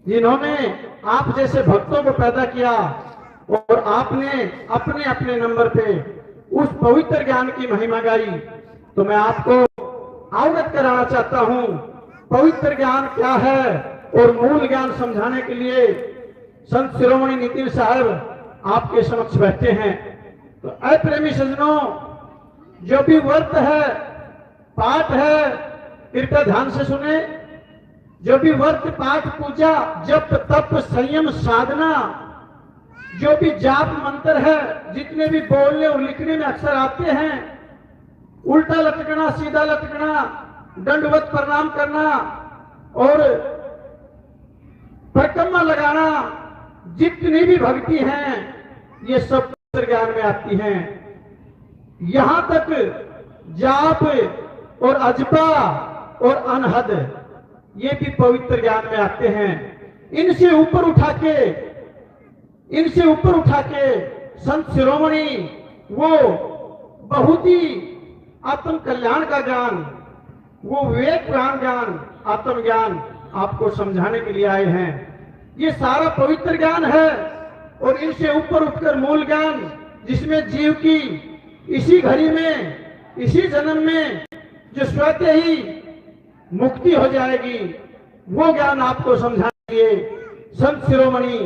जिन्होंने आप जैसे भक्तों को पैदा किया और आपने अपने अपने नंबर पे उस पवित्र ज्ञान की महिमा गाई। तो मैं आपको अवगत कराना चाहता हूं पवित्र ज्ञान क्या है और मूल ज्ञान समझाने के लिए संत शिरोमणि नितिन साहब आपके समक्ष बैठे हैं। तो ऐ प्रेमी सज्जनों, जो भी व्रत है, पाठ है, कृपया ध्यान से सुने। जो भी व्रत, पाठ, पूजा, जप, तप, संयम, साधना, जो भी जाप मंत्र है, जितने भी बोलने और लिखने में अक्षर आते हैं, उल्टा लटकना, सीधा लटकना, दंडवत प्रणाम करना और परिक्रमा लगाना, जितनी भी भक्ति हैं, ये सब पवित्र ज्ञान में आती हैं। यहां तक जाप और अजपा और अनहद, ये भी पवित्र ज्ञान में आते हैं। इनसे ऊपर उठा के संत शिरोमणि वो बहुत ही आत्म कल्याण का ज्ञान, वो विवेक ज्ञान, आत्म ज्ञान आपको समझाने के लिए आए हैं। ये सारा पवित्र ज्ञान है और इनसे ऊपर उठकर मूल ज्ञान, जिसमें जीव की इसी घड़ी में, इसी जन्म में जो स्वतः ही मुक्ति हो जाएगी, वो ज्ञान आपको समझाने के लिए संत शिरोमणि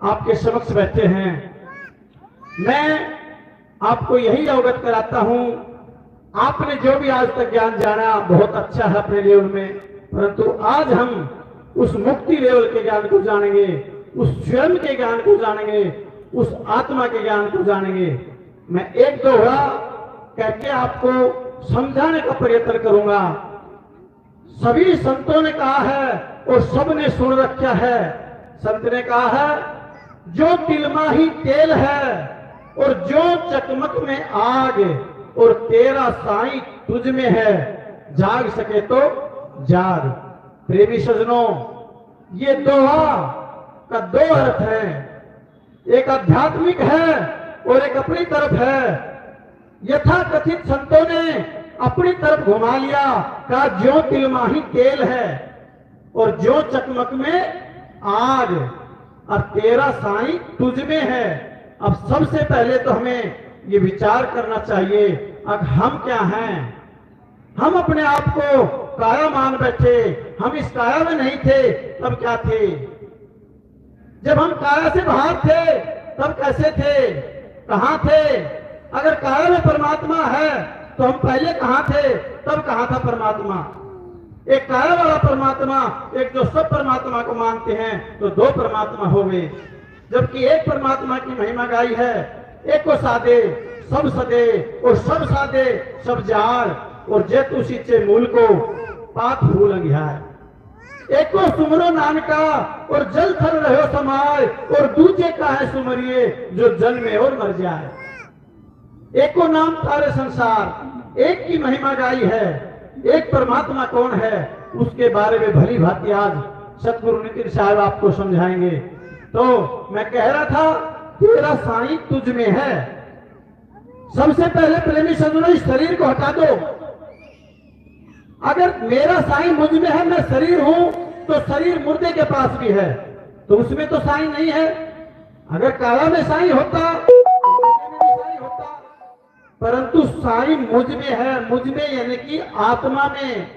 आपके समक्ष बैठे हैं। मैं आपको यही अवगत कराता हूं, आपने जो भी आज तक ज्ञान जाना बहुत अच्छा है अपने लेवल में, परंतु आज हम उस मुक्ति लेवल के ज्ञान को जानेंगे, उस स्वयं के ज्ञान को जानेंगे, उस आत्मा के ज्ञान को जानेंगे। मैं एक दो कहकर आपको समझाने का प्रयत्न करूंगा। सभी संतों ने कहा है और सबने सुन रखा है। संत ने कहा है, जो तिलमा ही तेल है और जो चकमक में आग, और तेरा साईं तुझ में है, जाग सके तो जाग। प्रेमी सज्जनों, ये दोहा का दो अर्थ है, एक आध्यात्मिक है और एक अपनी तरफ है। यथा कथित संतों ने अपनी तरफ घुमा लिया, कहा जो तिलमाही तेल है और जो चकमक में आग, और तेरा साईं तुझ में है। अब सबसे पहले तो हमें ये विचार करना चाहिए, अब हम क्या हैं? हम अपने आप को काया मान बैठे। हम इस काया में नहीं थे तब क्या थे? जब हम काया से बाहर थे तब कैसे थे? कहां थे? अगर काया में परमात्मा है तो हम पहले कहां थे? तब कहां था परमात्मा? एक काया वाला परमात्मा, एक जो सब परमात्मा को मानते हैं, तो दो परमात्मा हो गए। जबकि एक परमात्मा की महिमा गाई है, एक को सादे सब सदे और सब सादे सब जार, और जेतु सीचे मूल को पात भूल है। एक को सुमरो नानका और जल थल रहो समाय, और दूजे का है सुमरिए जो जन्मे और मर जाए। एक को नाम तारे संसार, एक की महिमा गाई है। एक परमात्मा कौन है उसके बारे में भली भांति आज सतगुरु नितिन साहब आपको समझाएंगे। तो मैं कह रहा था, तेरा साईं तुझ में है। सबसे पहले प्रेमी सज्जनों, इस शरीर को हटा दो। अगर मेरा साईं मुझ में है, मैं शरीर हूं, तो शरीर मुर्दे के पास भी है, तो उसमें तो साईं नहीं है। अगर काया में साईं होता, परंतु साईं मुझ में है। मुझ में यानी कि आत्मा में,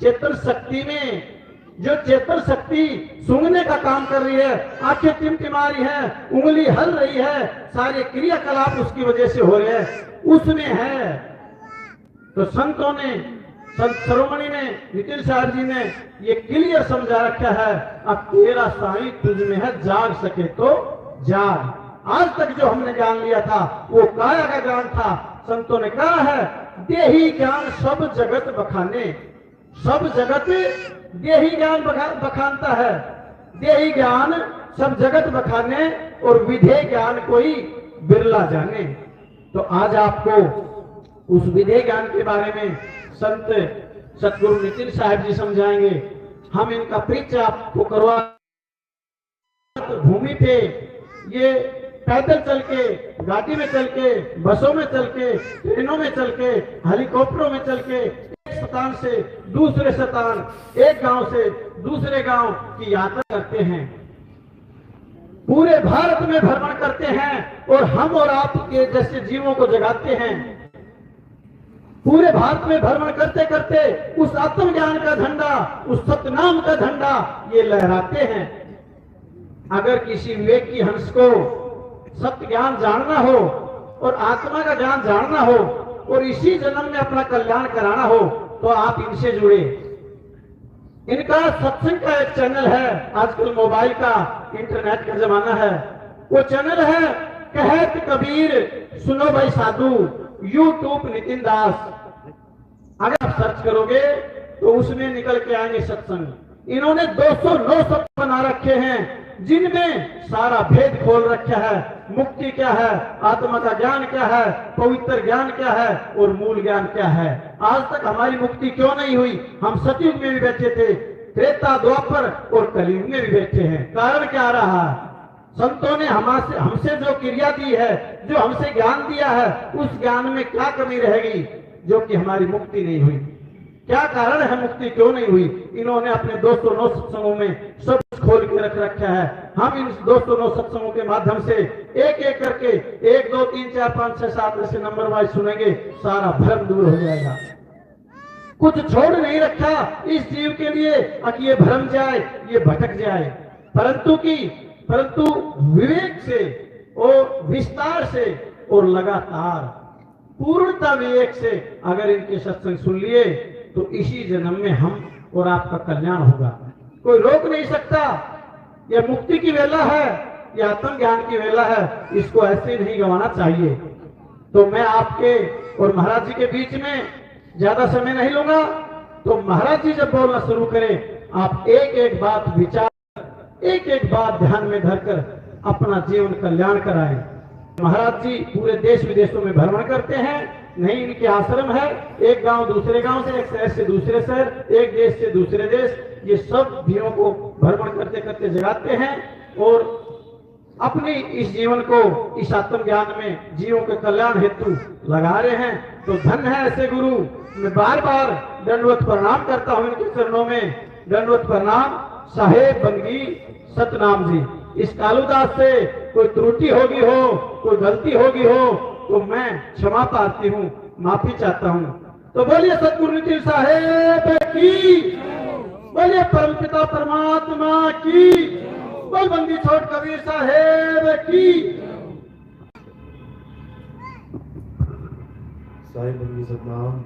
चेतन शक्ति में। जो चेतन शक्ति सूंघने का काम कर रही है, आंखें टिमटिमा रही है, उंगली हल रही है, सारे क्रियाकलाप उसकी वजह से हो रहे हैं, उसमें है। तो संतों ने, संत शिरोमणि ने, नितिन साहब जी ने ये क्लियर समझा रखा है, अब तेरा साईं तुझ में है, जाग सके तो जाग। आज तक जो हमने ज्ञान लिया था वो काया का ज्ञान था। संतों ने कहा है, देही ज्ञान सब जगत बखाने। सब जगत देही ज्ञान बखानता है। देही ज्ञान सब जगत बखाने और विधेय ज्ञान कोई बिरला जाने। तो आज आपको उस विधेय ज्ञान के बारे में संत सतगुरु नितिन साहब जी समझाएंगे। हम इनका परिचय आपको करवा, भूमि पे ये पैदल चल के, गाड़ी में चल के, बसों में चल के, ट्रेनों में चल के, हेलीकॉप्टरों में चल के स्थान से दूसरे स्थान, एक गांव से दूसरे गांव की यात्रा करते हैं, पूरे भारत में भ्रमण करते हैं और हम और आपके जैसे जीवों को जगाते हैं। पूरे भारत में भ्रमण करते करते उस आत्मज्ञान का झंडा, उस सतनाम का झंडा ये लहराते हैं। अगर किसी विवेक की हंस को सत्य ज्ञान जानना हो और आत्मा का ज्ञान जानना हो और इसी जन्म में अपना कल्याण कराना हो तो आप इनसे जुड़े। इनका सत्संग का एक चैनल है, आजकल मोबाइल का इंटरनेट का जमाना है, वो चैनल है कहत कबीर सुनो भाई साधु, यूट्यूब नितिन दास। अगर आप सर्च करोगे तो उसमें निकल के आएंगे सत्संग। इन्होंने 209 सत्संग बना रखे हैं जिनमें सारा भेद खोल रखा है। मुक्ति क्या है, आत्मा का ज्ञान क्या है, पवित्र ज्ञान क्या है और मूल ज्ञान क्या है। आज तक हमारी मुक्ति क्यों नहीं हुई? हम सतयुग में भी बैठे थे, त्रेता द्वापर और कलयुग में भी बैठे हैं। कारण क्या रहा? संतों ने हमसे जो क्रिया दी है, जो हमसे ज्ञान दिया है, उस ज्ञान में क्या कमी रहेगी जो कि हमारी मुक्ति नहीं हुई? क्या कारण है मुक्ति क्यों नहीं हुई? इन्होंने अपने 209 सत्संगों में सब खोल के रख रखा है। हम इन 209 सत्संगों के माध्यम से एक एक करके 1 2 3 4 5 6 7 ऐसे नंबर वाइज सुनेंगे, सारा भ्रम दूर हो जाएगा। कुछ छोड़ नहीं रखा इस जीव के लिए कि ये भ्रम जाए, ये भटक जाए, परंतु विवेक से और विस्तार से और लगातार पूर्णता विवेक से अगर इनके सत्संग सुन लिए तो इसी जन्म में हम और आपका कल्याण होगा। कोई रोक नहीं सकता। यह मुक्ति की वेला है, यह आत्म ज्ञान की वेला है, इसको ऐसे नहीं गंवाना चाहिए। तो मैं आपके और महाराज जी के बीच में ज्यादा समय नहीं लूंगा। तो महाराज जी जब बोलना शुरू करें, आप एक एक बात विचार, एक एक बात ध्यान में धरकर अपना जीवन कल्याण कराएं। महाराज जी पूरे देश विदेशों में भ्रमण करते हैं। नहीं इनके आश्रम है, एक गांव दूसरे गांव से, एक शहर से दूसरे शहर, एक देश से दूसरे देश, ये सब जीवों को भ्रमण करते करते जगाते हैं और अपनी इस जीवन को इस आत्म ज्ञान में जीवों के कल्याण हेतु लगा रहे हैं। तो धन है ऐसे गुरु। मैं बार बार दंडवत प्रणाम करता हूं इनके चरणों में। दंडवत प्रणाम साहेब बंदगी सतनाम जी। इस कालूदास से कोई त्रुटि होगी हो, कोई गलती होगी हो तो मैं क्षमा प्रार्थी हूँ, माफी चाहता हूँ। तो बोलिए सतगुरु नितिन साहेब की, बोलिए परमपिता परमात्मा की, बोल बंदी छोड़ कबीर साहेब की। साहेब बंदगी सतनाम,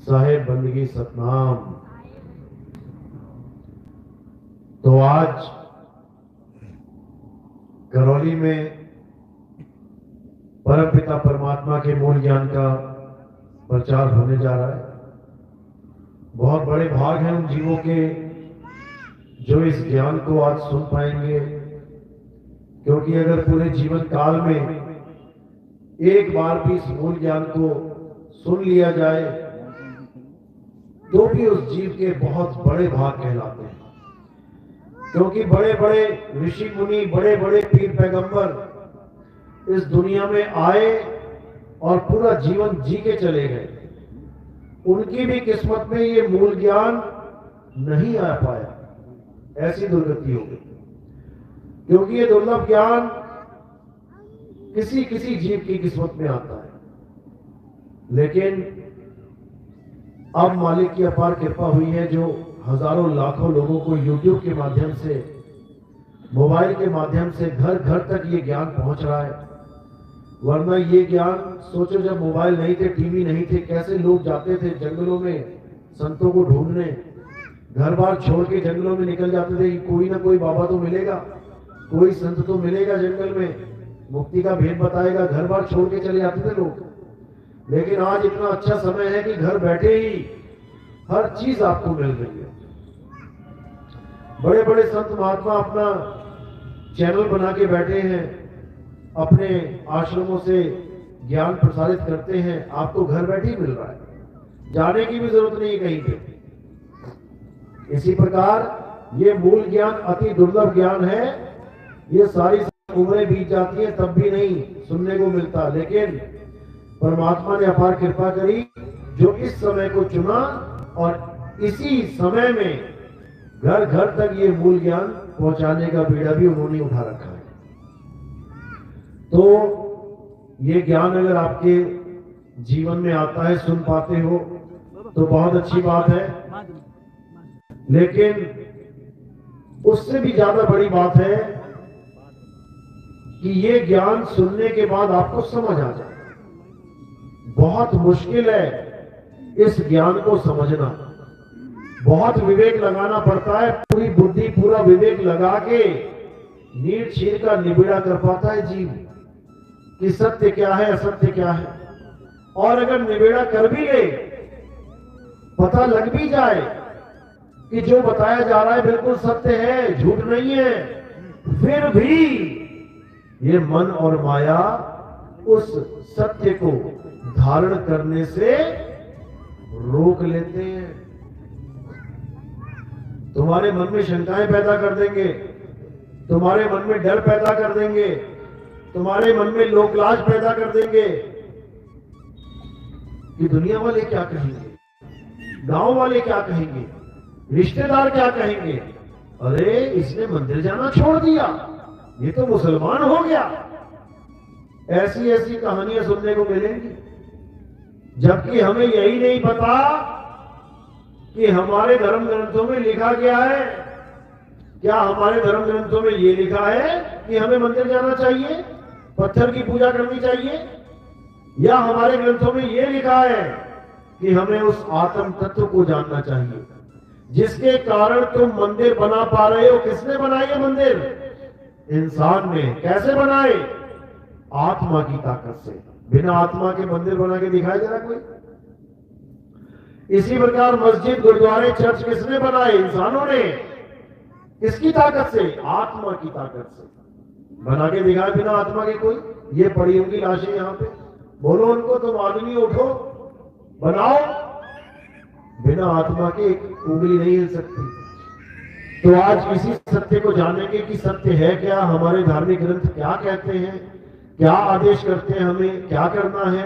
साहेब बंदगी सतनाम। तो आज करौली में परमपिता परमात्मा के मूल ज्ञान का प्रचार होने जा रहा है। बहुत बड़े भाग हैं उन जीवों के जो इस ज्ञान को आज सुन पाएंगे, क्योंकि अगर पूरे जीवन काल में एक बार भी इस मूल ज्ञान को सुन लिया जाए तो भी उस जीव के बहुत बड़े भाग कहलाते हैं। क्योंकि बड़े बड़े ऋषि मुनि, बड़े बड़े पीर पैगंबर इस दुनिया में आए और पूरा जीवन जी के चले गए। उनकी भी किस्मत में ये मूल ज्ञान नहीं आ पाया, ऐसी दुर्गति हो गई। क्योंकि ये दुर्लभ ज्ञान किसी किसी जीव की किस्मत में आता है। लेकिन अब मालिक की अपार कृपा हुई है जो हजारों लाखों लोगों को YouTube के माध्यम से, मोबाइल के माध्यम से घर घर तक ये ज्ञान पहुंच रहा है। वरना ये ज्ञान, सोचो जब मोबाइल नहीं थे, टीवी नहीं थे, कैसे लोग जाते थे जंगलों में संतों को ढूंढने, घर बार छोड़ के जंगलों में निकल जाते थे। कोई ना कोई बाबा तो मिलेगा, कोई संत तो मिलेगा जंगल में, मुक्ति का भेद बताएगा। घर बार छोड़ के चले जाते थे लोग। लेकिन आज इतना अच्छा समय है कि घर बैठे ही हर चीज आपको मिल रही है। बड़े बड़े संत महात्मा अपना चैनल बना के बैठे हैं, अपने आश्रमों से ज्ञान प्रसारित करते हैं। आपको घर बैठे ही मिल रहा है, जाने की भी जरूरत नहीं कहीं पे। इसी प्रकार ये मूल ज्ञान अति दुर्लभ ज्ञान है। ये सारी उम्रें बीत जाती है तब भी नहीं सुनने को मिलता। लेकिन परमात्मा ने अपार कृपा करी, जो इस समय को चुना और इसी समय में घर घर तक ये मूल ज्ञान पहुंचाने का बीड़ा भी उन्होंने उठा रखा है। तो ये ज्ञान अगर आपके जीवन में आता है, सुन पाते हो, तो बहुत अच्छी बात है। लेकिन उससे भी ज्यादा बड़ी बात है कि ये ज्ञान सुनने के बाद आपको समझ आ जाए। बहुत मुश्किल है इस ज्ञान को समझना, बहुत विवेक लगाना पड़ता है। पूरी बुद्धि, पूरा विवेक लगा के नीड़ चीर का निबिड़ा कर पाता है जीव कि सत्य क्या है, असत्य क्या है। और अगर निबिड़ा कर भी ले, पता लग भी जाए कि जो बताया जा रहा है बिल्कुल सत्य है, झूठ नहीं है, फिर भी ये मन और माया उस सत्य को धारण करने से रोक लेते हैं। तुम्हारे मन में शंकाएं पैदा कर देंगे, तुम्हारे मन में डर पैदा कर देंगे, तुम्हारे मन में लोक लाज पैदा कर देंगे कि दुनिया वाले क्या कहेंगे, गांव वाले क्या कहेंगे, रिश्तेदार क्या कहेंगे। अरे इसने मंदिर जाना छोड़ दिया, ये तो मुसलमान हो गया। ऐसी ऐसी कहानियां सुनने को मिलेंगी, जबकि हमें यही नहीं पता कि हमारे धर्म ग्रंथों में लिखा गया है। क्या हमारे धर्म ग्रंथों में यह लिखा है कि हमें मंदिर जाना चाहिए, पत्थर की पूजा करनी चाहिए, या हमारे ग्रंथों में यह लिखा है कि हमें उस आत्म तत्व को जानना चाहिए जिसके कारण तुम मंदिर बना पा रहे हो। किसने बनाई है मंदिर? इंसान ने। कैसे बनाए? आत्मा की ताकत से। बिना आत्मा के मंदिर बना के दिखाई जरा कोई? इसी प्रकार मस्जिद, गुरुद्वारे, चर्च किसने बनाए? इंसानों ने। किसकी ताकत से? आत्मा की ताकत से। बना के दिखाए बिना आत्मा के कोई? ये पड़ी होंगी लाशें यहां पे, बोलो उनको तुम आदमी उठो बनाओ। बिना आत्मा के एक उंगली नहीं हिल सकती। तो आज इसी सत्य को जानेंगे कि सत्य है क्या, हमारे धार्मिक ग्रंथ क्या कहते हैं, क्या आदेश करते हैं, हमें क्या करना है।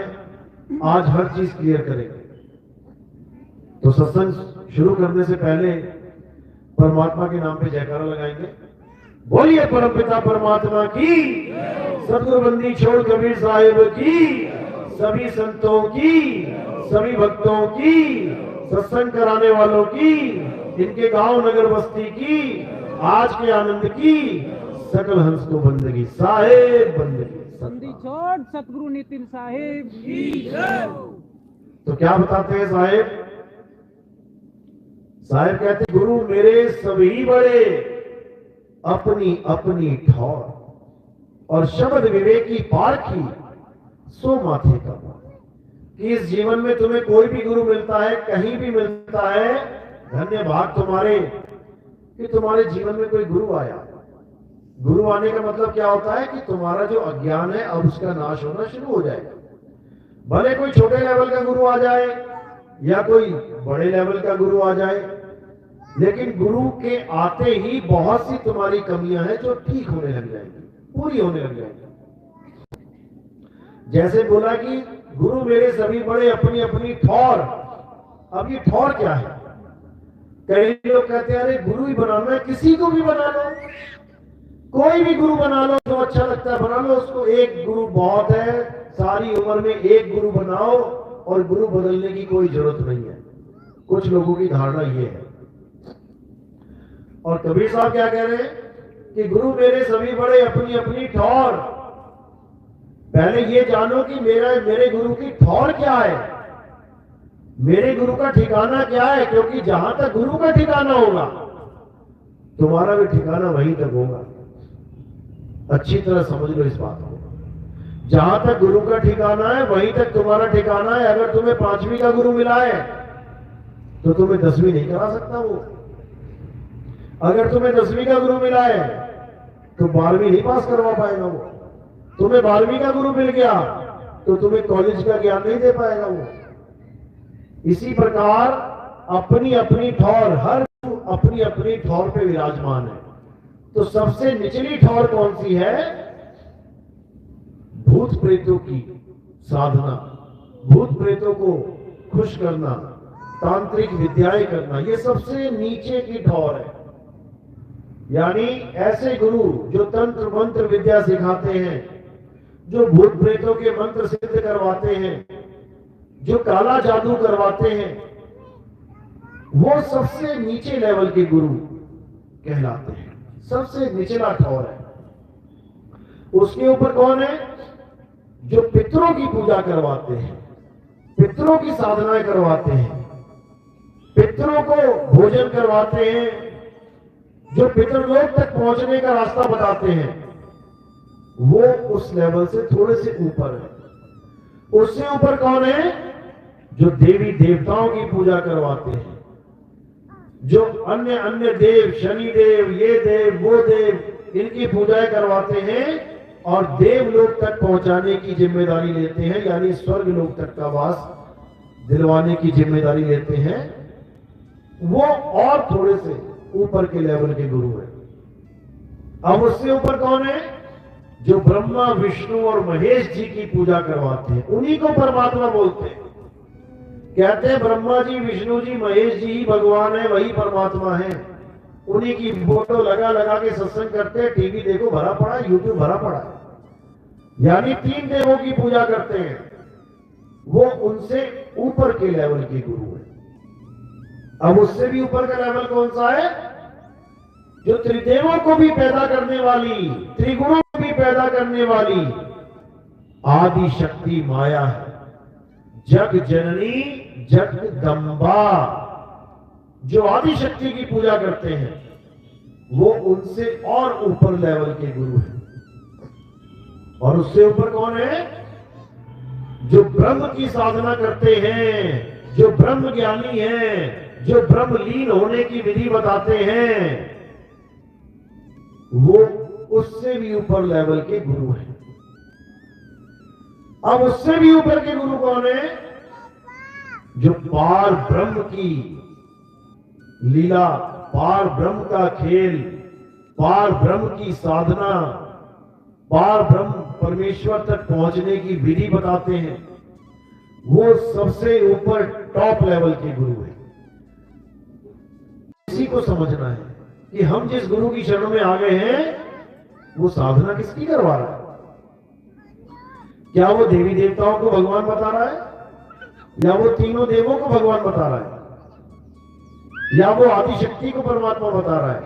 आज हर चीज क्लियर करेंगे। तो सत्संग शुरू करने से पहले परमात्मा के नाम पे जयकारा लगाएंगे। बोलिए परमपिता परमात्मा की, सतगुरु बंदी छोड़ कबीर साहिब की, सभी संतों की, सभी भक्तों की, सत्संग कराने वालों की, इनके गांव नगर बस्ती की, आज के आनंद की, सकल हंस को बंदगी। साहेब बंदगी बंदी छोड़ सतगुरु नितिन साहेब की जय। तो क्या बताते हैं साहेब? साहेब कहते गुरु मेरे सभी बड़े अपनी अपनी ठौर, और शब्द विवेकी पारखी सो माथे का। कि इस जीवन में तुम्हें कोई भी गुरु मिलता है, कहीं भी मिलता है, धन्य भाग तुम्हारे कि तुम्हारे जीवन में कोई गुरु आया। गुरु आने का मतलब क्या होता है कि तुम्हारा जो अज्ञान है अब उसका नाश होना शुरू हो जाएगा। भले कोई छोटे लेवल का गुरु आ जाए या कोई बड़े लेवल का गुरु आ जाए, लेकिन गुरु के आते ही बहुत सी तुम्हारी कमियां हैं जो ठीक होने लग जाएंगी, पूरी होने लग जाएंगी। जैसे बोला कि गुरु मेरे सभी बड़े अपनी अपनी ठौर। अब ये ठौर क्या है? कई लोग कहते हैं अरे गुरु ही बनाना है, किसी को भी बना लो, कोई भी गुरु बना लो तो अच्छा लगता है, बना लो उसको। एक गुरु बहुत है, सारी उम्र में एक गुरु बनाओ और गुरु बदलने की कोई जरूरत नहीं है। कुछ लोगों की धारणा ये है। और कबीर साहब क्या कह रहे हैं कि गुरु मेरे सभी बड़े अपनी अपनी ठौर। पहले ये जानो कि मेरे गुरु की ठौर क्या है, मेरे गुरु का ठिकाना क्या है। क्योंकि जहां तक गुरु का ठिकाना होगा तुम्हारा भी ठिकाना वहीं तक होगा। अच्छी तरह समझ लो इस बात को। जहां तक गुरु का ठिकाना है वहीं तक तुम्हारा ठिकाना है। अगर तुम्हें 5वीं का गुरु मिला है तो तुम्हें 10वीं नहीं करा सकता वो। अगर तुम्हें 10वीं का गुरु मिला है तो 12वीं नहीं पास करवा पाएगा वो। तुम्हें 12वीं का गुरु मिल गया तो तुम्हें कॉलेज का ज्ञान नहीं दे पाएगा वो। इसी प्रकार अपनी अपनी ठौर, हर अपनी अपनी ठौर पे विराजमान है। तो सबसे निचली ठौर कौन सी है? भूत प्रेतों की साधना, भूत प्रेतों को खुश करना, तांत्रिक विद्याएं करना, ये सबसे नीचे की ठौर है। यानी ऐसे गुरु जो तंत्र मंत्र विद्या सिखाते हैं, जो भूत प्रेतों के मंत्र सिद्ध करवाते हैं, जो काला जादू करवाते हैं, वो सबसे नीचे लेवल के गुरु कहलाते हैं। सबसे निचला ठौर है। उसके ऊपर कौन है? जो पितरों की पूजा करवाते हैं, पितरों की साधनाएं करवाते हैं, पितरों को भोजन करवाते हैं, जो पितरलोक तक पहुंचने का रास्ता बताते हैं, वो उस लेवल से थोड़े से ऊपर है। उससे ऊपर कौन है? जो देवी देवताओं की पूजा करवाते हैं, जो अन्य अन्य देव, शनि देव, ये देव, वो देव, इनकी पूजाएं करवाते हैं और देवलोक तक पहुंचाने की जिम्मेदारी लेते हैं, यानी स्वर्ग लोक तक का वास दिलवाने की जिम्मेदारी लेते हैं। वो और थोड़े से ऊपर के लेवल के गुरु हैं। अब उससे ऊपर कौन है? जो ब्रह्मा, विष्णु और महेश जी की पूजा करवाते हैं, उन्हीं को परमात्मा बोलते हैं। कहते हैं ब्रह्मा जी, विष्णु जी, महेश जी ही भगवान है, वही परमात्मा है। उन्हीं की फोटो लगा लगा के सत्संग करते हैं, टीवी देखो भरा पड़ा है, यूट्यूब भरा पड़ा है। यानी 3 देवों की पूजा करते हैं। वो उनसे ऊपर के लेवल के गुरु है। अब उससे भी ऊपर का लेवल कौन सा है? जो त्रिदेवों को भी पैदा करने वाली, त्रिगुणों को भी पैदा करने वाली आदि शक्ति माया है। जग जननी जगदम्बा, जो आदि शक्ति की पूजा करते हैं, वो उनसे और ऊपर लेवल के गुरु हैं। और उससे ऊपर कौन है? जो ब्रह्म की साधना करते हैं, जो ब्रह्म ज्ञानी हैं, जो ब्रह्म लीन होने की विधि बताते हैं, वो उससे भी ऊपर लेवल के गुरु हैं। अब उससे भी ऊपर के गुरु कौन है? जो पार ब्रह्म की लीला, पार ब्रह्म का खेल, पार ब्रह्म की साधना, पार ब्रह्म परमेश्वर तक पहुंचने की विधि बताते हैं। वो सबसे ऊपर टॉप लेवल के गुरु हैं। इसी को समझना है कि हम जिस गुरु की शरण में आ गए हैं, वो साधना किसकी करवा रहा है? क्या वो देवी देवताओं को भगवान बता रहा है, या वो तीनों देवों को भगवान बता रहा है, या वो आदिशक्ति को परमात्मा बता रहा है,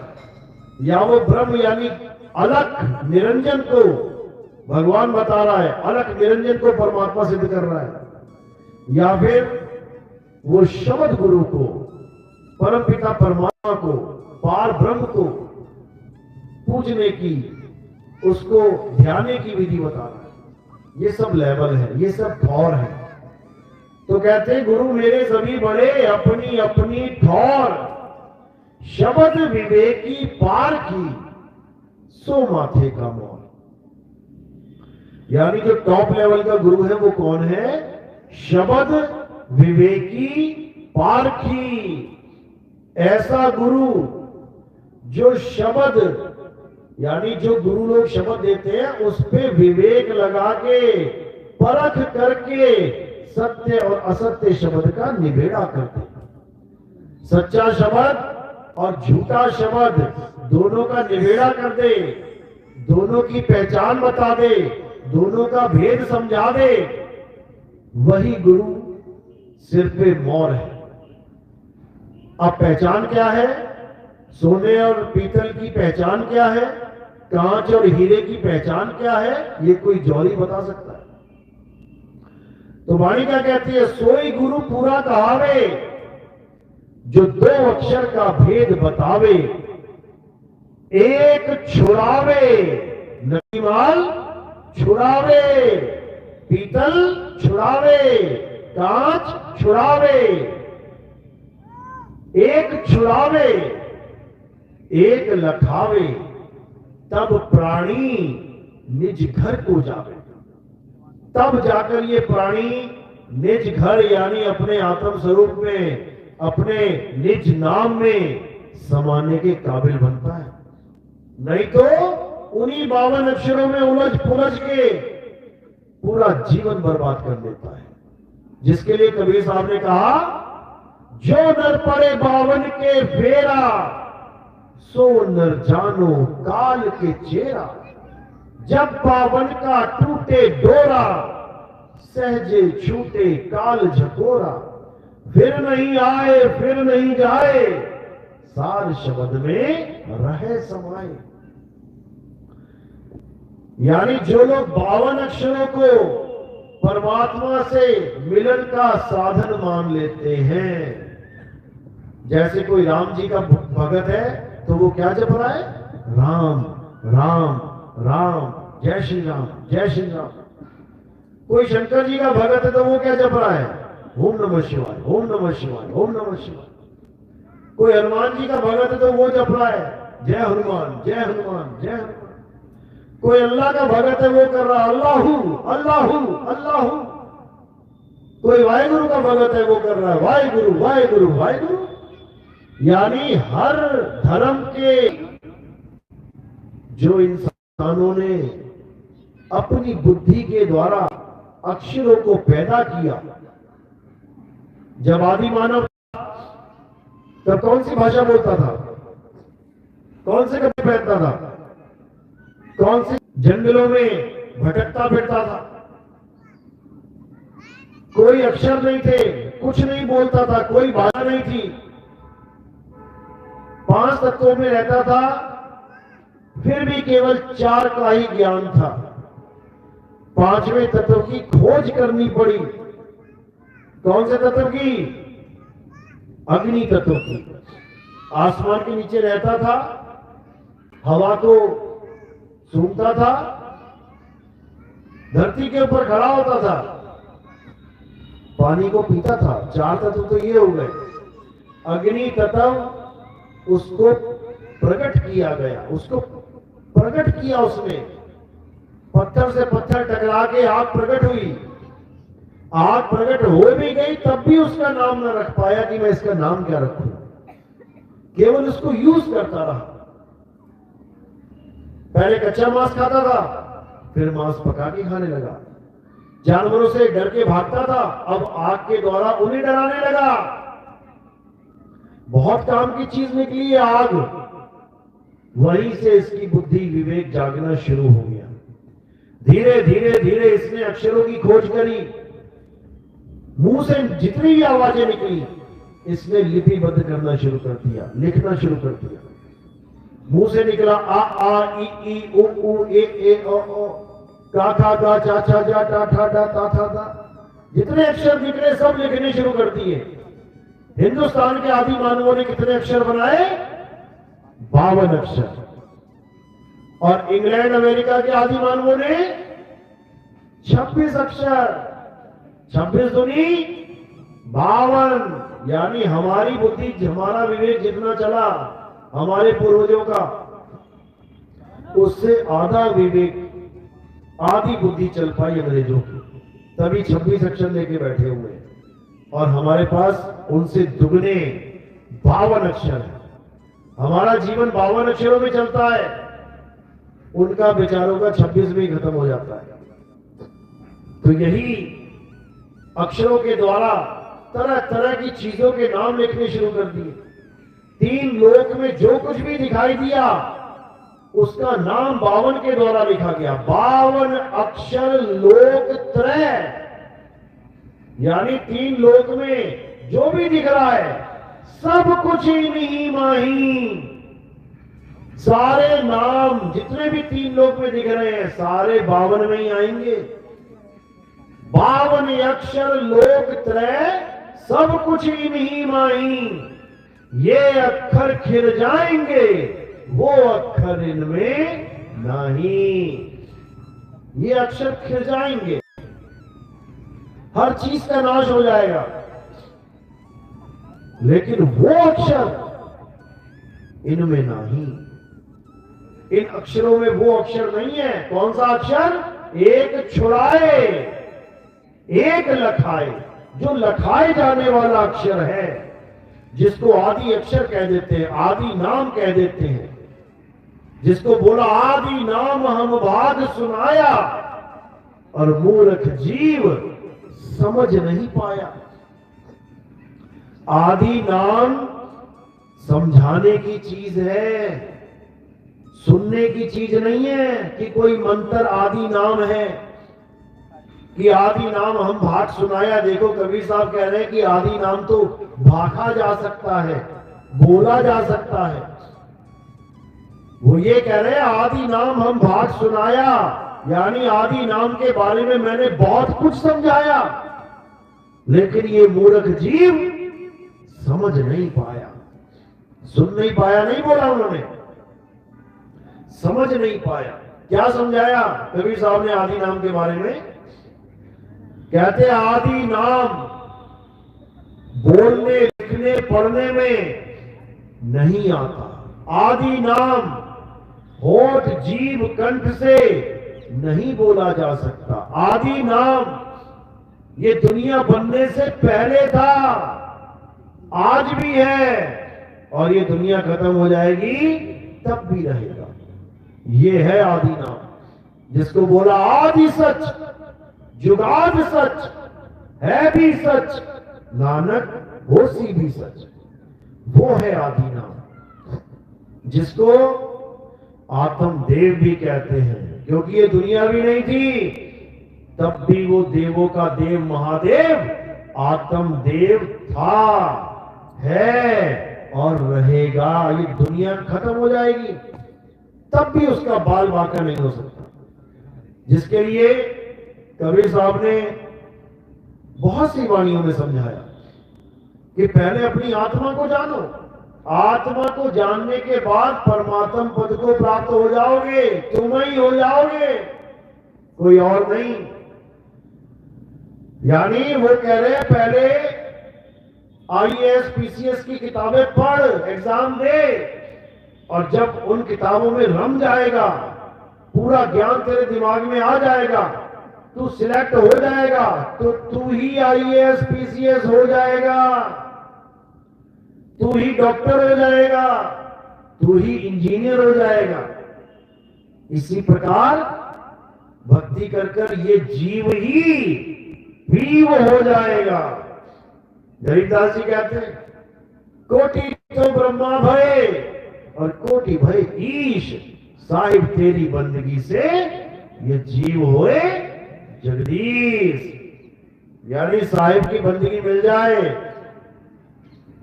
या वो ब्रह्म यानी अलख निरंजन को भगवान बता रहा है, अलख निरंजन को परमात्मा सिद्ध कर रहा है, या फिर वो शब्द गुरु को, परमपिता परमात्मा को, पार ब्रह्म को पूजने की, उसको ध्याने की विधि बता रहा है। ये सब लेवल है, ये सब ठौर है। तो कहते हैं गुरु मेरे सभी बड़े अपनी अपनी ठौर, शब्द विवेकी पार की सो माथे का मोर। यानी जो टॉप लेवल का गुरु है वो कौन है? शब्द विवेकी पार की। ऐसा गुरु जो शब्द, यानी जो गुरु लोग शब्द देते हैं उस पे विवेक लगा के, परख करके सत्य और असत्य शब्द का निबेड़ा करते हैं। सच्चा शब्द और झूठा शब्द दोनों का निबेड़ा कर दे, दोनों की पहचान बता दे, दोनों का भेद समझा दे, वही गुरु सिर पे मोर है। अब पहचान क्या है? सोने और पीतल की पहचान क्या है? कांच और हीरे की पहचान क्या है? ये कोई जौहरी बता सकता है? तो वाणी क्या कहती है? सोई गुरु पूरा कहावे, जो 2 अक्षर का भेद बतावे, एक छुड़ावे नकीमाल छुड़ावे, पीतल छुड़ावे, कांच छुड़ावे, एक छुड़ावे एक लखावे, तब प्राणी निज घर को जावे। तब जाकर ये प्राणी निज घर यानी अपने आत्म स्वरूप में, अपने निज नाम में समाने के काबिल बनता है। नहीं तो उन्हीं 52 अक्षरों में उलझ पुलझ के पूरा जीवन बर्बाद कर देता है। जिसके लिए कबीर साहब ने कहा, जो नर पड़े बावन के फेरा, सो नर जानो काल के चेहरा। जब बावन का टूटे डोरा, सहजे छूटे काल झकोरा। फिर नहीं आए फिर नहीं जाए, सार शब्द में रहे समाए। यानी जो लोग 52 अक्षरों को परमात्मा से मिलन का साधन मान लेते हैं, जैसे कोई राम जी का भगत है तो वो क्या जप रहा है? राम राम राम, जय श्री राम जय श्री राम। कोई शंकर जी का भगत है तो वो क्या जप रहा है? ओम नमः शिवाय ओम नमः शिवाय ओम नमः शिवाय। कोई हनुमान जी का भगत है तो वो जप रहा है जय हनुमान जय हनुमान जय हनुमान। कोई अल्लाह का भगत है वो कर रहा है अल्लाहू अल्लाहू अल्लाहू। कोई वाहेगुरु का भगत है वो कर रहा है वाहेगुरु वाहेगुरु वाहेगुरु। यानी हर धर्म के जो इंसानों ने अपनी बुद्धि के द्वारा अक्षरों को पैदा किया, जब आदि मानव तब कौन सी भाषा बोलता था? कौन से कपड़े पहनता था? कौन से जंगलों में भटकता फिरता था? कोई अक्षर नहीं थे, कुछ नहीं बोलता था, कोई भाषा नहीं थी। 5 तत्वों में रहता था, फिर भी केवल 4 का ही ज्ञान था। 5वें तत्व की खोज करनी पड़ी। कौन से तत्व की? अग्नि तत्व की। आसमान के नीचे रहता था, हवा को सूंघता था, धरती के ऊपर खड़ा होता था, पानी को पीता था। 4 तत्व तो ये हो गए। अग्नि तत्व उसको प्रकट किया गया, उसको प्रकट किया उसने। पत्थर से पत्थर टकरा के आग प्रकट हुई। आग प्रकट हो भी गई तब भी उसका नाम न रख पाया कि मैं इसका नाम क्या रखूं। केवल उसको यूज करता रहा। पहले कच्चा मांस खाता था, फिर मांस पका के खाने लगा। जानवरों से डर के भागता था, अब आग के द्वारा उन्हें डराने लगा। बहुत काम की चीज निकली है आग। वहीं से इसकी बुद्धि विवेक जागना शुरू हो गया। धीरे धीरे धीरे इसने अक्षरों की खोज करी। मुंह से जितनी भी आवाजें निकली इसने लिपिबद्ध करना शुरू कर दिया, लिखना शुरू कर दिया। मुंह से निकला आ ई उ ए ओ का खा गा चा छा जा टा ठा डा ता था दा। जितने अक्षर निकले सब लिखने शुरू कर दिए। हिंदुस्तान के आदि मानवों ने कितने अक्षर बनाए? 52 अक्षर। और इंग्लैंड अमेरिका के आदि मानवों ने 26 अक्षर। 26 दूनी 52। यानी हमारी बुद्धि, हमारा विवेक जितना चला हमारे पूर्वजों का, उससे आधा विवेक, आधी बुद्धि चल पाई अंग्रेजों की। तभी 26 अक्षर लेके बैठे हुए हैं और हमारे पास उनसे दुगने 52 अक्षर है। हमारा जीवन 52 अक्षरों में चलता है, उनका विचारों का 26 में ही खत्म हो जाता है। तो यही अक्षरों के द्वारा तरह तरह की चीजों के नाम लिखने शुरू कर दिए। 3 लोक में जो कुछ भी दिखाई दिया उसका नाम 52 के द्वारा लिखा गया। 52 अक्षर लोक त्रय, यानी 3 लोक में जो भी दिख रहा है सब कुछ ही नहीं माही। सारे नाम जितने भी 3 लोक में दिख रहे हैं सारे 52 में ही आएंगे। 52 अक्षर लोक त्रय, सब कुछ ही नहीं माही। ये अक्षर खिल जाएंगे, वो अक्षर इनमें नहीं। ये अक्षर खिल जाएंगे, हर चीज का नाश हो जाएगा, लेकिन वो अक्षर इनमें नहीं। इन अक्षरों में वो अक्षर नहीं है। कौन सा अक्षर? एक छुड़ाए एक लखाए। जो लखाए जाने वाला अक्षर है, जिसको आदि अक्षर कह देते हैं, आदि नाम कह देते हैं, जिसको बोला आदि नाम हम भाग सुनाया, और मूर्ख जीव समझ नहीं पाया। आदि नाम समझाने की चीज है, सुनने की चीज नहीं है कि कोई मंत्र आदि नाम है कि आदि नाम हम भाग सुनाया। देखो कबीर साहब कह रहे हैं कि आदि नाम तो भाखा जा सकता है, बोला जा सकता है। वो ये कह रहे हैं आदि नाम हम भाग सुनाया, यानी आदि नाम के बारे में मैंने बहुत कुछ समझाया, लेकिन ये मूर्ख जीव समझ नहीं पाया, सुन नहीं पाया, नहीं बोला उन्होंने, समझ नहीं पाया। क्या समझाया कबीर साहब ने आदि नाम के बारे में? कहते आदि नाम बोलने लिखने पढ़ने में नहीं आता। आदि नाम होठ जीभ कंठ से नहीं बोला जा सकता। आदि नाम ये दुनिया बनने से पहले था, आज भी है, और ये दुनिया खत्म हो जाएगी तब भी रहेगा। ये है आदि नाम, जिसको बोला आदि सच जुगाद सच है भी सच, नानक होसी भी सच। वो है आदि नाम, जिसको आत्मदेव भी कहते हैं, क्योंकि ये दुनिया भी नहीं थी तब भी वो देवों का देव महादेव आत्मदेव था, है और रहेगा। ये दुनिया खत्म हो जाएगी तब भी उसका बाल बांका नहीं हो सकता, जिसके लिए कबीर साहब ने बहुत सी वाणियों में समझाया कि पहले अपनी आत्मा को जानो, आत्मा को जानने के बाद परमात्म पद को प्राप्त हो जाओगे, तुम ही हो जाओगे, कोई और नहीं। यानी वो कह रहे हैं पहले आईएएस पीसीएस की किताबें पढ़, एग्जाम दे, और जब उन किताबों में रम जाएगा, पूरा ज्ञान तेरे दिमाग में आ जाएगा, तू सिलेक्ट हो जाएगा, तो तू ही आईएएस पीसीएस हो जाएगा, तू ही डॉक्टर हो जाएगा, तू ही इंजीनियर हो जाएगा। इसी प्रकार भक्ति कर कर ये जीव ही भीव हो जाएगा। गरीबदास जी कहते हैं कोटि तो ब्रह्मा भय और कोटि भय ईश, साहिब तेरी बंदगी से ये जीव होए जगदीश। यानी साहिब की बंदगी मिल जाए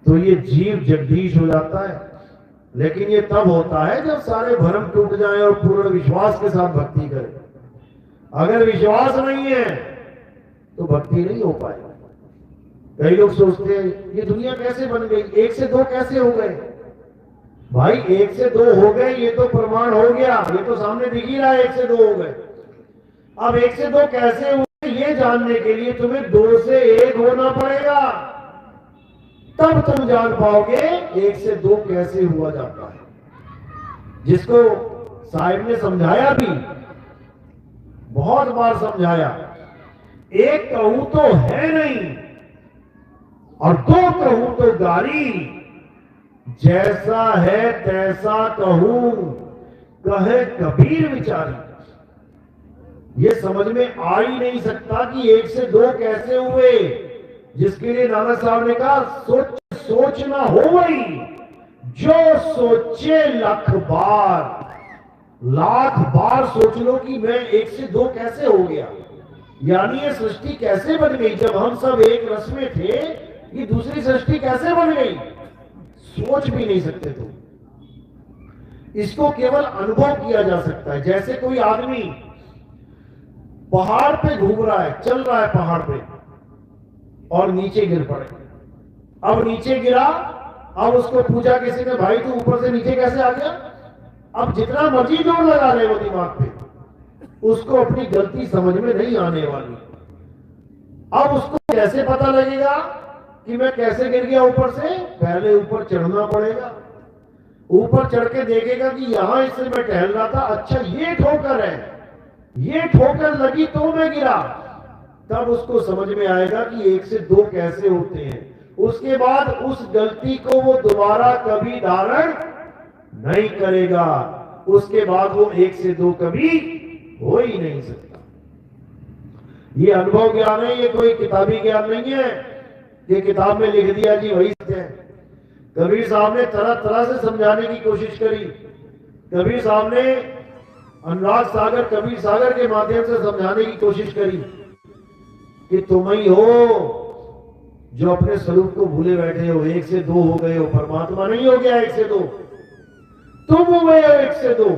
तो ये जीव जगदीश हो जाता है। लेकिन ये तब होता है जब सारे भ्रम टूट जाएं और पूर्ण विश्वास के साथ भक्ति करें। अगर विश्वास नहीं है तो भक्ति नहीं हो पाएगी। कई लोग सोचते हैं ये दुनिया कैसे बन गई, एक से दो कैसे हो गए? भाई एक से दो हो गए ये तो प्रमाण हो गया, ये तो सामने दिख ही रहा है, एक से दो हो गए। अब एक से दो कैसे हुए ये जानने के लिए तुम्हें दो से एक होना पड़ेगा, तब तुम जान पाओगे एक से दो कैसे हुआ जाता है। जिसको साहिब ने समझाया भी, बहुत बार समझाया, एक कहूं तो है नहीं और दो कहूं तो गारी, जैसा है तैसा कहूं कहे कबीर विचारी। ये समझ में आ ही नहीं सकता कि एक से दो कैसे हुए, जिसके लिए नाना साहब ने कहा सोचना हो गई जो सोचे लाख बार सोच लो कि मैं एक से दो कैसे हो गया। यानी ये सृष्टि कैसे बन गई, जब हम सब एक रस में थे ये दूसरी सृष्टि कैसे बन गई, सोच भी नहीं सकते। तो इसको केवल अनुभव किया जा सकता है। जैसे कोई आदमी पहाड़ पे घूम रहा है, चल रहा है पहाड़ पे, और नीचे गिर पड़े। अब नीचे गिरा, अब उसको पूछा किसी ने, भाई तू ऊपर से नीचे कैसे आ गया? अब जितना मर्जी जोर लगा रहे वो दिमाग पे, उसको अपनी गलती समझ में नहीं आने वाली। अब उसको कैसे पता लगेगा कि मैं कैसे गिर गया ऊपर से? पहले ऊपर चढ़ना पड़ेगा, ऊपर चढ़ के देखेगा कि यहां इससे मैं टहल रहा था, अच्छा ये ठोकर है, ये ठोकर लगी तो मैं गिरा। तब उसको समझ में आएगा कि एक से दो कैसे होते हैं। उसके बाद उस गलती को वो दोबारा कभी धारण नहीं करेगा। उसके बाद वो एक से दो कभी हो ही नहीं सकता। ये अनुभव ज्ञान है, ये कोई किताबी ज्ञान नहीं है कि किताब में लिख दिया जी वही सत्य है। कबीर साहब ने तरह तरह से समझाने की कोशिश करी। कबीर साहब ने अनुराग सागर कबीर सागर के माध्यम से समझाने की कोशिश करी कि तुम ही हो जो अपने स्वरूप को भूले बैठे हो, एक से दो हो गए हो, परमात्मा नहीं हो गया एक से दो, तुम हुए हो एक से दो।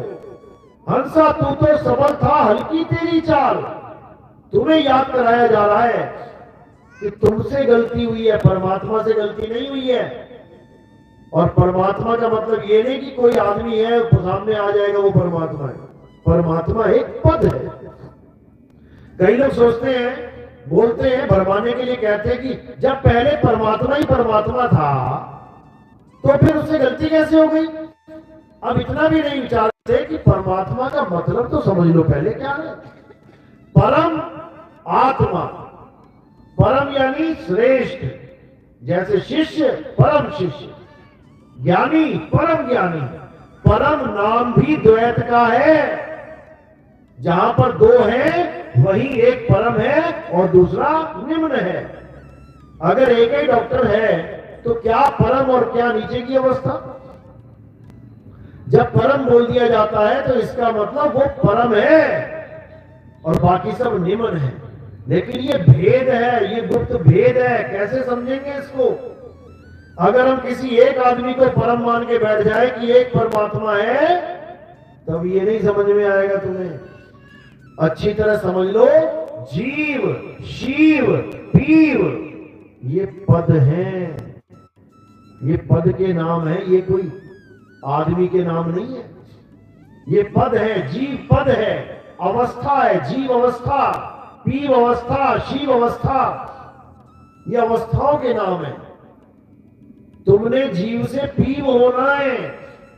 हंसा तू तो सबल था, हल्की तेरी चाल। तुम्हें याद कराया जा रहा है कि तुमसे गलती हुई है, परमात्मा से गलती नहीं हुई है। और परमात्मा का मतलब ये नहीं कि कोई आदमी है सामने आ जाएगा वो परमात्मा है। परमात्मा एक पद है। कई लोग सोचते हैं, बोलते हैं, भरमाने के लिए कहते हैं कि जब पहले परमात्मा ही परमात्मा था तो फिर उससे गलती कैसे हो गई। अब इतना भी नहीं विचारते कि परमात्मा का मतलब तो समझ लो पहले क्या है। परम आत्मा, परम यानी श्रेष्ठ, जैसे शिष्य परम शिष्य, ज्ञानी परम ज्ञानी। परम नाम भी द्वैत का है, जहां पर दो हैं वही एक परम है और दूसरा निम्न है। अगर एक ही डॉक्टर है तो क्या परम और क्या नीचे की अवस्था। जब परम बोल दिया जाता है तो इसका मतलब वो परम है और बाकी सब निम्न है। लेकिन ये भेद है, ये गुप्त भेद है, कैसे समझेंगे इसको। अगर हम किसी एक आदमी को परम मान के बैठ जाए कि एक परमात्मा है, तब ये नहीं समझ में आएगा तुम्हें। अच्छी तरह समझ लो, जीव शिव पीव ये पद हैं, ये पद के नाम है, ये कोई आदमी के नाम नहीं है। ये पद है, जीव पद है, अवस्था है, जीव अवस्था, पीव अवस्था, शिव अवस्था, ये अवस्थाओं के नाम है। तुमने जीव से पीव होना है,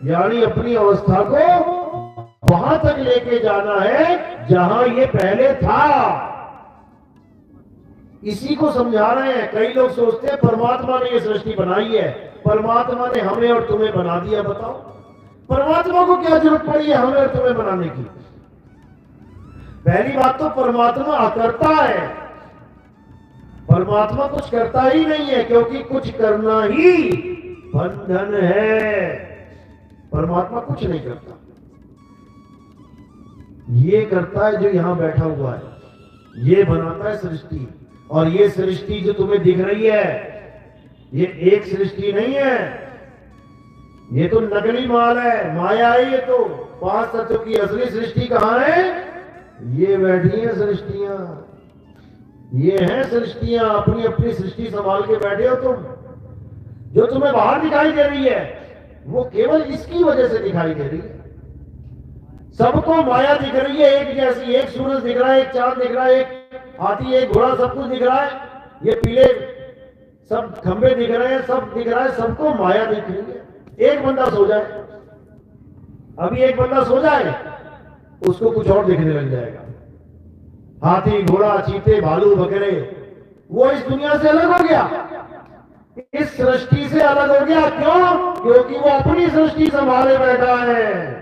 यानी अपनी अवस्था को वहां तक लेके जाना है जहां ये पहले था। इसी को समझा रहे हैं। कई लोग सोचते हैं परमात्मा ने ये सृष्टि बनाई है, परमात्मा ने हमें और तुम्हें बना दिया। बताओ परमात्मा को क्या जरूरत पड़ी है हमें और तुम्हें बनाने की। पहली बात तो परमात्मा अकर्ता है, परमात्मा कुछ करता ही नहीं है, क्योंकि कुछ करना ही बंधन है। परमात्मा कुछ नहीं करता, ये करता है जो यहां बैठा हुआ है, ये बनाता है सृष्टि। और ये सृष्टि जो तुम्हें दिख रही है ये एक सृष्टि नहीं है, ये तो नकली माल है, माया है। ये तो 5 तत्वों की असली सृष्टि कहां है। ये बैठी है सृष्टियां, ये हैं सृष्टियां। अपनी अपनी सृष्टि संभाल के बैठे हो तुम। जो तुम्हें बाहर दिखाई दे रही है वो केवल इसकी वजह से दिखाई दे रही है। सबको माया दिख रही है एक जैसी, एक सूरज दिख रहा है, एक चांद दिख रहा है, एक हाथी, एक घोड़ा, सब कुछ दिख रहा है। ये पीले सब खंबे दिख रहे हैं, सब दिख रहा है, सबको माया दिख रही है। एक बंदा सो जाए, अभी एक बंदा सो जाए, उसको कुछ और दिखने लग जाएगा। हाथी, घोड़ा, चीते, भालू, बकरे, वो इस दुनिया से अलग हो गया, इस सृष्टि से अलग हो गया। क्यों? क्योंकि वो अपनी सृष्टि संभाले बैठा है।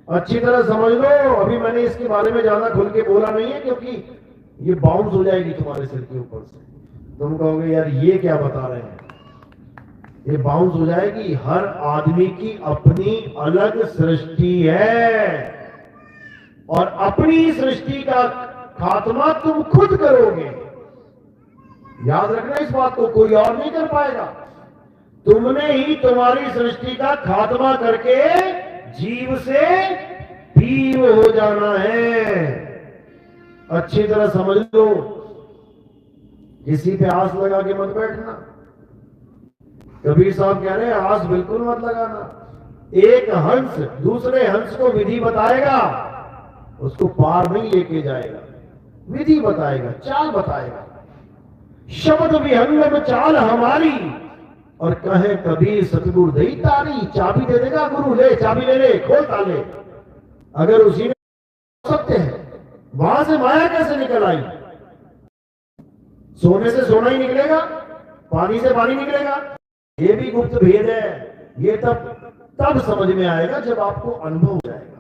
अच्छी तरह समझ लो। अभी मैंने इसके बारे में ज्यादा खुल के बोला नहीं है, क्योंकि ये बाउंस हो जाएगी तुम्हारे सिर के ऊपर से। तुम कहोगे यार ये क्या बता रहे हैं, ये बाउंस हो जाएगी। हर आदमी की अपनी अलग सृष्टि है और अपनी सृष्टि का खात्मा तुम खुद करोगे। याद रखना इस बात को, कोई और नहीं कर पाएगा। तुमने ही तुम्हारी सृष्टि का खात्मा करके जीव से पीव हो जाना है। अच्छी तरह समझ लो। किसी पे आस लगा के मत बैठना। कबीर साहब कह रहे हैं आस बिल्कुल मत लगाना। एक हंस दूसरे हंस को विधि बताएगा, उसको पार नहीं लेके जाएगा। विधि बताएगा, चाल बताएगा। शब्द विहंगम चाल हमारी, और कहे कबीर सतगुरु दई तारी। चाबी दे देगा गुरु, ले चाबी ले ले, खोल ताले। अगर उसी ने सकते हैं, वहां से माया कैसे निकल आई। सोने से सोना ही निकलेगा, पानी से पानी निकलेगा। ये भी गुप्त भेद है। ये तब समझ में आएगा जब आपको अनुभव हो जाएगा,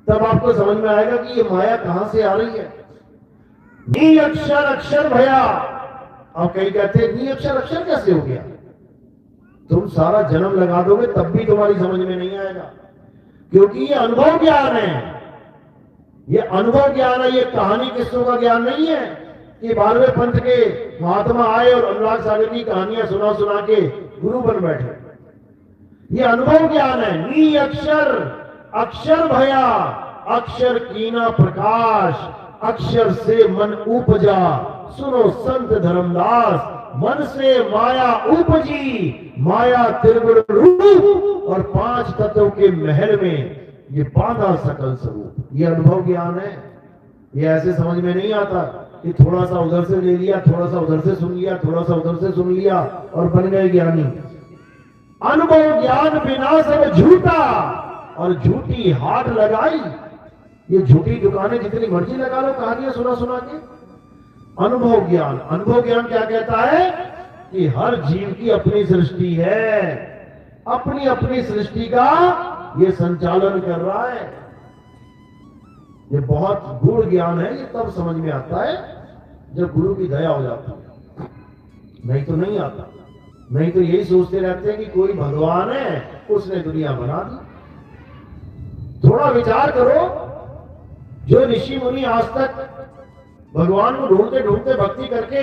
तब आपको समझ में आएगा कि ये माया कहां से आ रही है। नी अक्षर अक्षर भया। अब कई कहते हैं नी अक्षर अक्षर कैसे हो गया? तुम सारा जन्म लगा दोगे तब भी तुम्हारी समझ में नहीं आएगा, क्योंकि ये अनुभव ज्ञान है। ये अनुभव ज्ञान है, ये कहानी किस्सों का ज्ञान नहीं है कि 12वें पंथ के महात्मा आए और अनुराग सागर की कहानियां सुना सुना के गुरु बन बैठे। ये अनुभव ज्ञान है। नी अक्षर अक्षर भया, अक्षर कीना प्रकाश, अक्षर से मन उपजा। सुनो संत धर्मदास, मन से माया उपजी, माया त्रिगुण रूप और 5 तत्वों के महल में ये बांधा सकल स्वरूप। ये अनुभव ज्ञान है। ये ऐसे समझ में नहीं आता कि थोड़ा सा उधर से ले लिया, थोड़ा सा उधर से सुन लिया, थोड़ा सा उधर से सुन लिया और बन गए ज्ञानी। अनुभव ज्ञान बिना सब झूठा, और झूठी हाट लगाई। ये झूठी दुकानें जितनी मर्जी लगा लो कहानियां सुना सुना के। अनुभव ज्ञान क्या कहता है कि हर जीव की अपनी सृष्टि है, अपनी अपनी सृष्टि का ये संचालन कर रहा है। ये बहुत गूढ़ ज्ञान है। ये तब समझ में आता है जब गुरु की दया हो जाती है, नहीं तो नहीं आता। नहीं तो यही सोचते रहते हैं कि कोई भगवान है, उसने दुनिया बना दी। थोड़ा विचार करो, जो ऋषि मुनि आज तक भगवान को ढूंढते ढूंढते भक्ति करके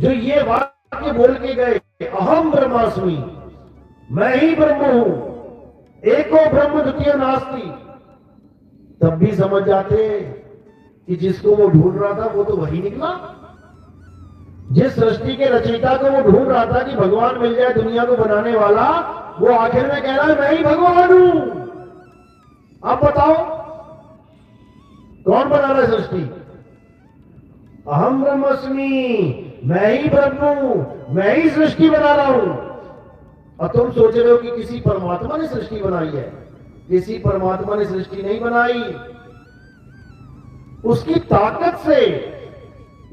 जो ये वाक्य बोल के गए, अहम ब्रह्मास्मि, मैं ही ब्रह्म हूं, एको ब्रह्म द्वितीय नास्ति, तब भी समझ जाते कि जिसको वो ढूंढ रहा था वो तो वही निकला। जिस सृष्टि के रचयिता को वो ढूंढ रहा था कि भगवान मिल जाए दुनिया को बनाने वाला, वो आखिर में कह रहा है मैं ही भगवान हूं। अब बताओ कौन बना रहा है सृष्टि? अहम ब्रह्मास्मि, मैं ही ब्रह्म हूं, मैं ही सृष्टि बना रहा हूं। और तुम सोच रहे हो कि किसी परमात्मा ने सृष्टि बनाई है। किसी परमात्मा ने सृष्टि नहीं बनाई। उसकी ताकत से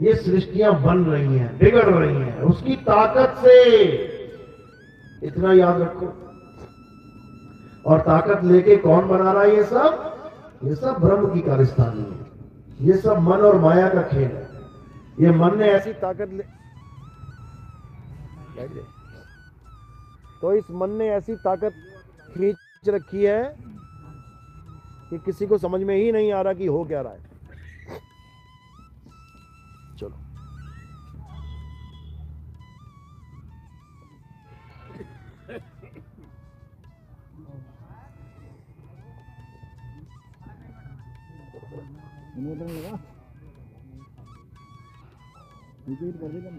ये सृष्टियां बन रही हैं, बिगड़ रही हैं, उसकी ताकत से। इतना याद रखो। और ताकत लेके कौन बना रहा है ये सब? ये सब ब्रह्म की कार्यस्थानी है। ये सब मन और माया का खेल है। ये मन ने ऐसी ताकत तो इस मन ने ऐसी ताकत खींच रखी है कि किसी को समझ में ही नहीं आ रहा कि हो क्या रहा है। चलो लगा रिपीट कर देगा।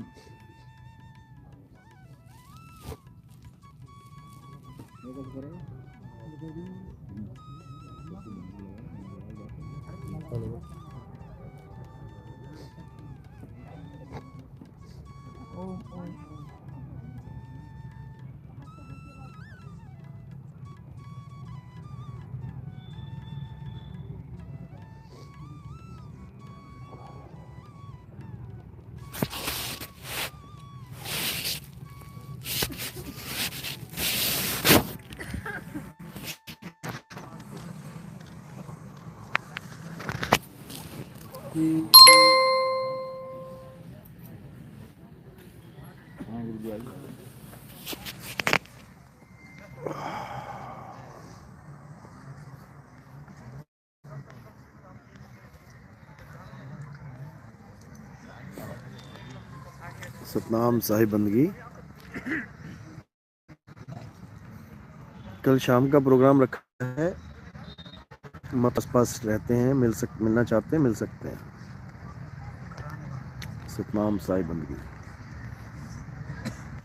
सतनाम साहिब बंदगी। कल शाम का प्रोग्राम रखा है। आस-पास रहते हैं, मिलना चाहते हैं, मिल सकते हैं। सतनाम साहिब बंदगी।